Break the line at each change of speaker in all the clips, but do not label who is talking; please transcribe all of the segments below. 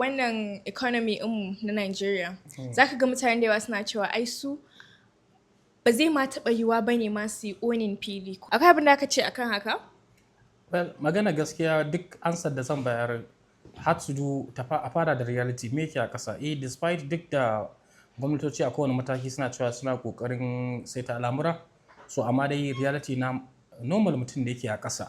wannan economy mu na Nigeria zaka ga mutane da yawa suna cewa ai su ba zai ma taɓa yiwuwa ba ne ma su yi owning fili. Akwai abin da aka ce akan haka?
Well, magana gaskiya duk ansar da zan bayar had to do a fara da reality me yake a ƙasa. Despite duk da gwamnatoci a kowane mataki suna cewa suna ƙoƙarin saita al'amura, so amma dai reality na normal mutum da yake a ƙasa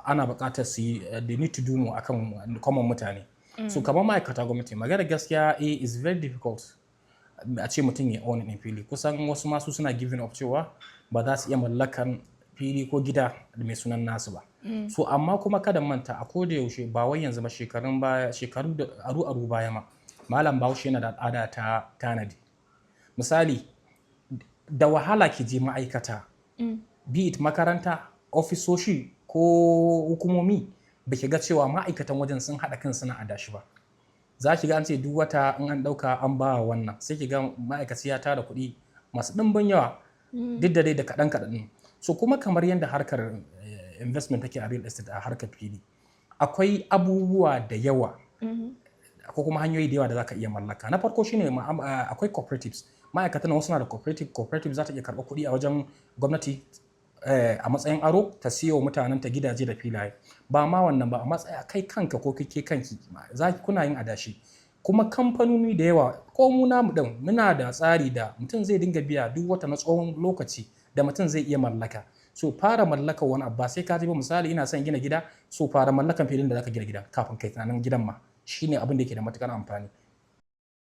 ana buƙatar su yi they need to do more akan common mutane. So kamar ma'aikata gwamnati magana gaskiya is very difficult a ce mutum ya own ɗin fili. Kusan wasu masu suna giving up cewa ba za su iya mallakan fili ko gida da mai sunan nasu ba. So amma kuma kada manta a koda yaushe ba wai yanzu ba shekaru da aru baya ma malam Bahaushe yana da al'ada ta tanadi. Misali da wahala ki je ma'aikata be it makaranta, ofisoshi ko hukumomi ba ki ga cewa ma'aikatan wajen sun haɗa kan suna adashi ba. Za ki ga an ce duk wata in an ɗauka an ba wannan sai ki ga ma'aikaci ya tara kuɗi masu ɗimbin yawa duk da dai da kaɗan. So kuma kamar yadda harkar investment take a real estate a harkar fili akwai abubuwa da yawa ko kuma hanyoyi da yawa da za ka iya mallaka. Na farko shine akwai cooperatives. Ma'aikatan wasu na da cooperative za ta iya karɓar kuɗi a wajen gwamnati a matsayin aro ta siyo wa mutanen ta gidaje da filaye. Ba ma wannan ba a matsayin kai kanka ko kike kanki kuna yin adashi. Kuma kamfanoni da yawa ko mu namu ɗin muna da tsari da mutum zai dinga biya duk wata na tsawon lokaci da mutum zai iya mallaka. So fara mallaka wani abu ba sai ka ji ba misali ina son gina gida so fara mallakan filin da zaka gina gida kafin kai tunanin gidan ma shine abin da yake da matukar amfani.